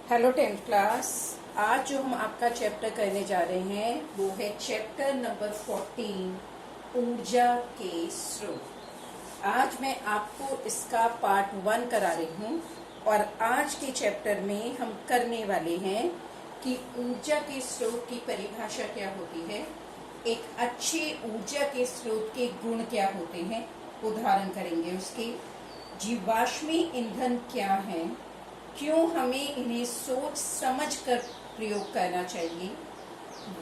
Hello 10th class. आज जो हम आपका चैप्टर करने जा रहे हैं वो है चैप्टर नंबर 14, ऊर्जा के स्रोत। आज मैं आपको इसका पार्ट 1 करा रही हूँ और आज के चैप्टर में हम करने वाले हैं कि ऊर्जा के स्रोत की परिभाषा क्या होती है, एक अच्छे ऊर्जा के स्रोत के गुण क्या होते हैं, उदाहरण करेंगे उसके, जीवाश्मी ईंधन क्या है, क्यों हमें इन्हें सोच समझ कर प्रयोग करना चाहिए,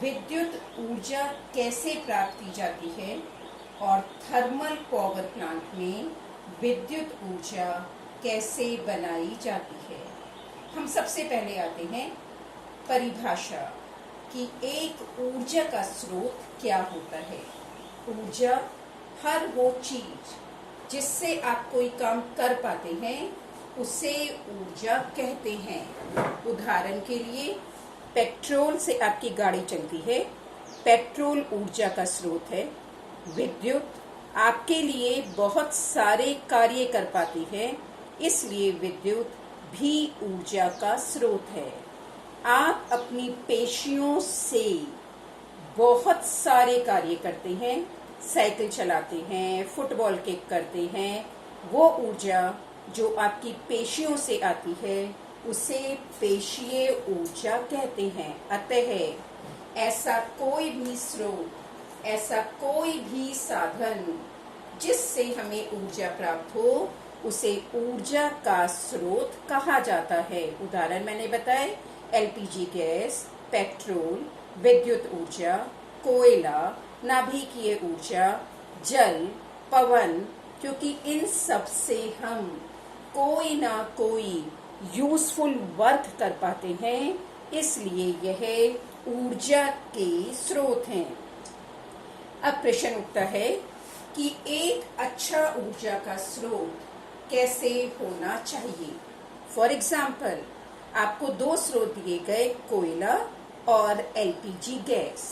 विद्युत ऊर्जा कैसे प्राप्त की जाती है और थर्मल पावर प्लांट में विद्युत ऊर्जा कैसे बनाई जाती है। हम सबसे पहले आते हैं परिभाषा कि एक ऊर्जा का स्रोत क्या होता है। ऊर्जा हर वो चीज जिससे आप कोई काम कर पाते हैं उसे ऊर्जा कहते हैं। उदाहरण के लिए पेट्रोल से आपकी गाड़ी चलती है, पेट्रोल ऊर्जा का स्रोत है। विद्युत आपके लिए बहुत सारे कार्य कर पाती है, इसलिए विद्युत भी ऊर्जा का स्रोत है। आप अपनी पेशियों से बहुत सारे कार्य करते हैं, साइकिल चलाते हैं, फुटबॉल किक करते हैं, वो ऊर्जा जो आपकी पेशियों से आती है उसे पेशीय ऊर्जा कहते हैं। अतः ऐसा कोई भी स्रोत, ऐसा कोई भी साधन जिससे हमें ऊर्जा प्राप्त हो उसे ऊर्जा का स्रोत कहा जाता है। उदाहरण मैंने बताए, एलपीजी गैस, पेट्रोल, विद्युत ऊर्जा, कोयला, नाभिकीय ऊर्जा, जल, पवन, क्योंकि इन सब से हम कोई ना कोई यूजफुल वर्क कर पाते हैं, इसलिए यह ऊर्जा के स्रोत हैं। अब प्रश्न उठता है कि एक अच्छा ऊर्जा का स्रोत कैसे होना चाहिए। फॉर एग्जाम्पल, आपको दो स्रोत दिए गए, कोयला और एलपीजी गैस।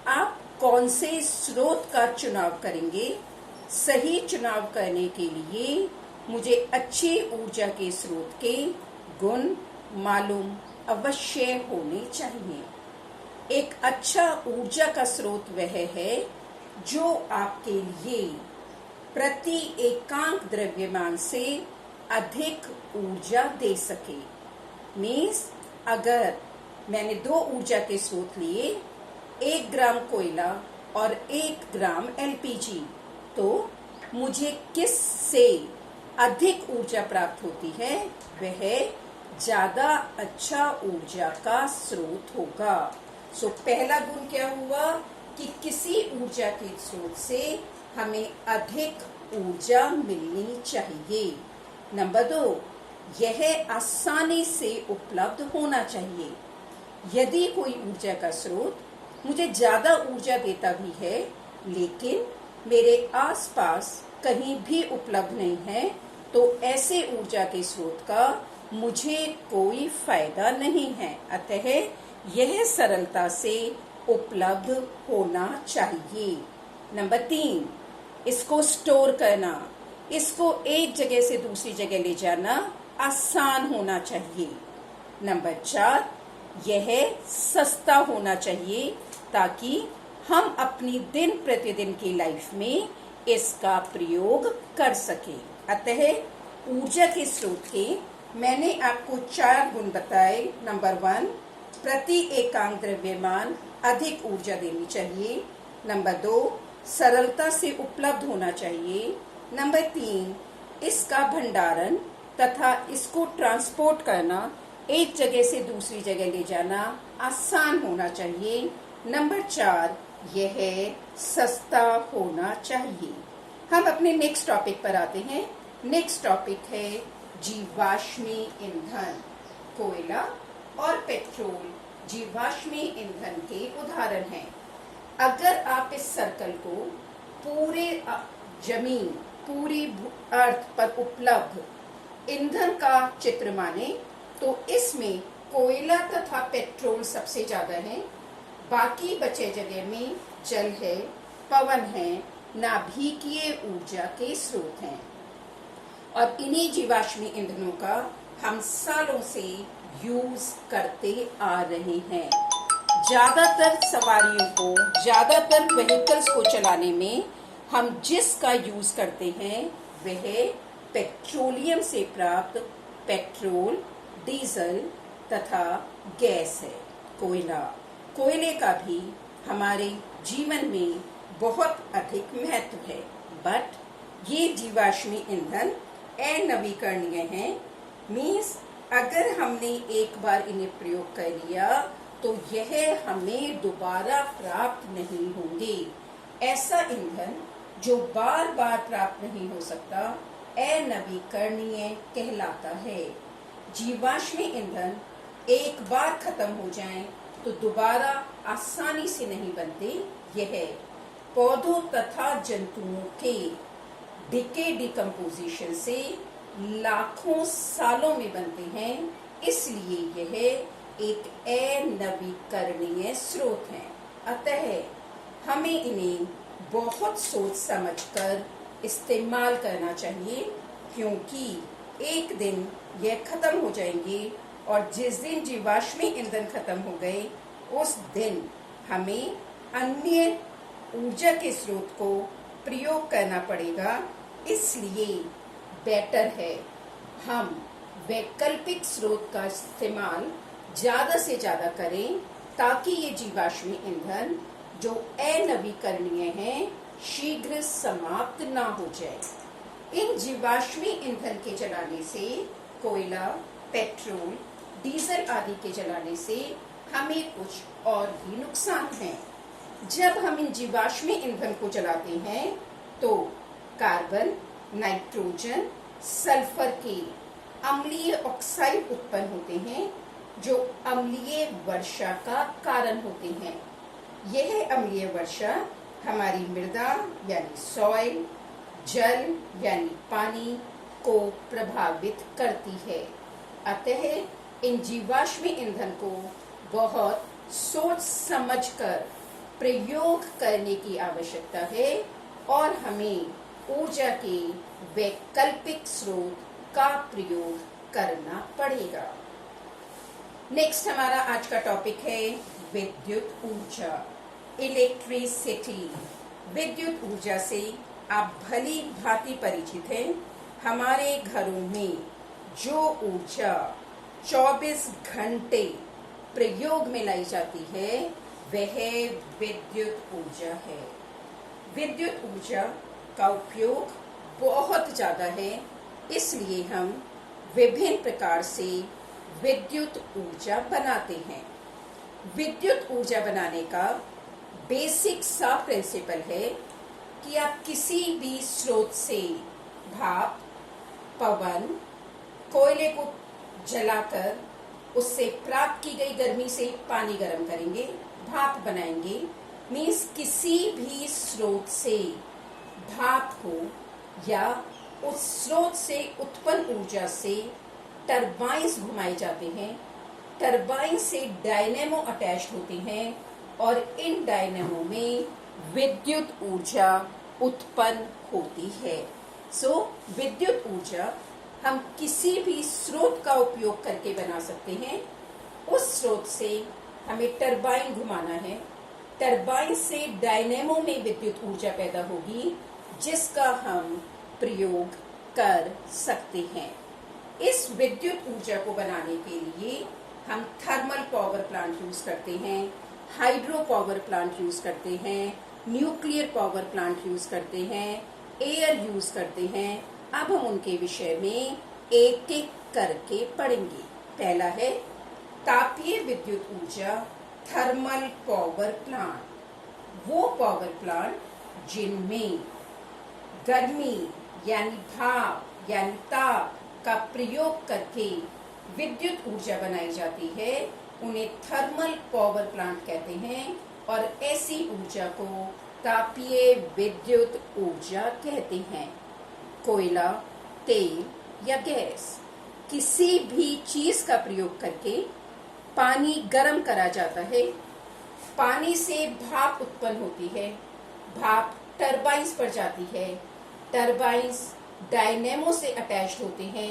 आप कौन से स्रोत का चुनाव करेंगे? सही चुनाव करने के लिए मुझे अच्छे ऊर्जा के स्रोत के गुण मालूम अवश्य होने चाहिए। एक अच्छा ऊर्जा का स्रोत वह है जो आपके लिए प्रति एकांक द्रव्यमान से अधिक ऊर्जा दे सके। मीन्स अगर मैंने दो ऊर्जा के स्रोत लिए, 1 ग्राम कोयला और 1 ग्राम एलपीजी, तो मुझे किस से अधिक ऊर्जा प्राप्त होती है? वह ज्यादा अच्छा ऊर्जा का स्रोत होगा। सो पहला गुण क्या हुआ कि किसी ऊर्जा के स्रोत से हमें अधिक ऊर्जा मिलनी चाहिए। नंबर 2, यह आसानी से उपलब्ध होना चाहिए। यदि कोई ऊर्जा का स्रोत मुझे ज्यादा ऊर्जा देता भी है लेकिन मेरे आसपास कहीं भी उपलब्ध नहीं है, तो ऐसे ऊर्जा के स्रोत का मुझे कोई फायदा नहीं है। अतः यह सरलता से उपलब्ध होना चाहिए। नंबर 3, इसको स्टोर करना, इसको एक जगह से दूसरी जगह ले जाना आसान होना चाहिए। नंबर 4, यह सस्ता होना चाहिए ताकि हम अपनी दिन प्रतिदिन की लाइफ में इसका प्रयोग कर सके। अतः ऊर्जा के स्रोत के मैंने आपको 4 गुण बताए। नंबर 1, प्रति एकांक द्रव्यमान अधिक ऊर्जा देनी चाहिए। नंबर 2, सरलता से उपलब्ध होना चाहिए। नंबर 3, इसका भंडारण तथा इसको ट्रांसपोर्ट करना, एक जगह से दूसरी जगह ले जाना आसान होना चाहिए। नंबर 4, यह सस्ता होना चाहिए। हम अपने नेक्स्ट टॉपिक पर आते हैं। नेक्स्ट टॉपिक है जीवाश्मी ईंधन। कोयला और पेट्रोल जीवाश्मी ईंधन के उदाहरण हैं। अगर आप इस सर्कल को पूरे जमीन, पूरी अर्थ पर उपलब्ध ईंधन का चित्र माने तो इसमें कोयला तथा पेट्रोल सबसे ज्यादा है, बाकी बचे जगह में जल है, पवन है, नाभिकीय ऊर्जा के स्रोत हैं। और इन्हीं जीवाश्मी ईंधनों का हम सालों से यूज करते आ रहे हैं। ज्यादातर सवारियों को, ज्यादातर व्हीकल्स को चलाने में हम जिसका यूज करते हैं वह पेट्रोलियम से प्राप्त पेट्रोल, डीजल तथा गैस है, कोयला। कोयले का भी हमारे जीवन में बहुत अधिक महत्व है, बट ये जीवाश्मी ईंधन अनवीकरणीय हैं। मीन्स अगर हमने एक बार इन्हें प्रयोग कर लिया तो यह हमें दोबारा प्राप्त नहीं होंगे। ऐसा ईंधन जो बार बार प्राप्त नहीं हो सकता अनवीकरणीय कहलाता है। जीवाश्मी ईंधन एक बार खत्म हो जाएं तो दोबारा आसानी से नहीं बनते। यह पौधों तथा जंतुओं के डिके डिकम्पोजिशन से लाखों सालों में बनते हैं, इसलिए यह एक अनवीकरणीय स्रोत है। अतः हमें इन्हें बहुत सोच समझकर इस्तेमाल करना चाहिए, क्योंकि एक दिन यह खत्म हो जाएंगे और जिस दिन जीवाश्मी ईंधन खत्म हो गए उस दिन हमें अन्य ऊर्जा के स्रोत को प्रयोग करना पड़ेगा। इसलिए बेटर है हम वैकल्पिक स्रोत का इस्तेमाल ज्यादा से ज्यादा करें, ताकि ये जीवाश्मी ईंधन जो अनवीकरणीय हैं शीघ्र समाप्त ना हो जाए। इन जीवाश्मी ईंधन के जलाने से, कोयला, पेट्रोल, डीजल आदि के जलाने से हमें कुछ और भी नुकसान हैं। जब हम इन जीवाश्मी ईंधन को जलाते हैं तो कार्बन, नाइट्रोजन, सल्फर के अम्लीय ऑक्साइड उत्पन्न होते हैं, जो अम्लीय वर्षा का कारण होते हैं। यह अम्लीय वर्षा हमारी मृदा यानी सॉइल, जल यानी पानी को प्रभावित करती है। अतः इन जीवाश्मी ईंधन को बहुत सोच समझकर प्रयोग करने की आवश्यकता है और हमें ऊर्जा के वैकल्पिक स्रोत का प्रयोग करना पड़ेगा। नेक्स्ट हमारा आज का टॉपिक है विद्युत ऊर्जा, इलेक्ट्रिसिटी। विद्युत ऊर्जा से आप भली भांति परिचित हैं। हमारे घरों में जो ऊर्जा 24 घंटे प्रयोग में लाई जाती है वह विद्युत ऊर्जा है। विद्युत ऊर्जा का उपयोग बहुत ज्यादा है, इसलिए हम विभिन्न प्रकार से विद्युत ऊर्जा बनाते हैं। विद्युत ऊर्जा बनाने का बेसिक सा प्रिंसिपल है कि आप किसी भी स्रोत से भाप, पवन, कोयले को जलाकर उससे प्राप्त की गई गर्मी से पानी गर्म करेंगे, भाप बनाएंगे। मीन्स किसी भी स्रोत से भाप हो या उस स्रोत से उत्पन्न ऊर्जा से टरबाइंस घुमाए जाते हैं। टरबाइन से डायनेमो अटैच होते हैं और इन डायनेमो में विद्युत ऊर्जा उत्पन्न होती है। विद्युत ऊर्जा हम किसी भी स्रोत का उपयोग करके बना सकते हैं। उस स्रोत से हमें टरबाइन घुमाना है, टरबाइन से डायनेमो में विद्युत ऊर्जा पैदा होगी, जिसका हम प्रयोग कर सकते हैं। इस विद्युत ऊर्जा को बनाने के लिए हम थर्मल पावर प्लांट यूज करते हैं, हाइड्रो पावर प्लांट यूज करते हैं, न्यूक्लियर पावर प्लांट यूज करते हैं, एयर यूज करते हैं। अब हम उनके विषय में एक एक करके पढ़ेंगे। पहला है तापीय विद्युत ऊर्जा, थर्मल पावर प्लांट। वो पावर प्लांट जिनमें गर्मी यानी भाप यानी ताप का प्रयोग करके विद्युत ऊर्जा बनाई जाती है, उन्हें थर्मल पावर प्लांट कहते हैं और ऐसी ऊर्जा को तापीय विद्युत ऊर्जा कहते हैं। कोयला, तेल या गैस, किसी भी चीज का प्रयोग करके पानी गर्म करा जाता है। पानी से भाप उत्पन्न होती है, भाप टरबाइंस पर जाती है, टरबाइंस डायनेमो से अटैच्ड होते हैं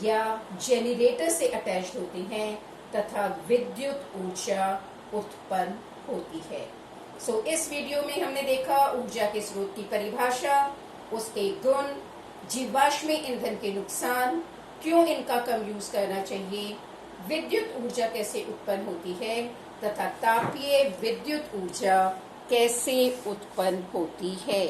या जेनरेटर से अटैच्ड होते हैं तथा विद्युत ऊर्जा उत्पन्न होती है। इस वीडियो में हमने देखा ऊर्जा के स्रोत की परिभाषा, उसके गुण, जीवाश्म ईंधन के नुकसान, क्यों इनका कम यूज करना चाहिए, विद्युत ऊर्जा कैसे उत्पन्न होती है तथा तापीय विद्युत ऊर्जा कैसे उत्पन्न होती है।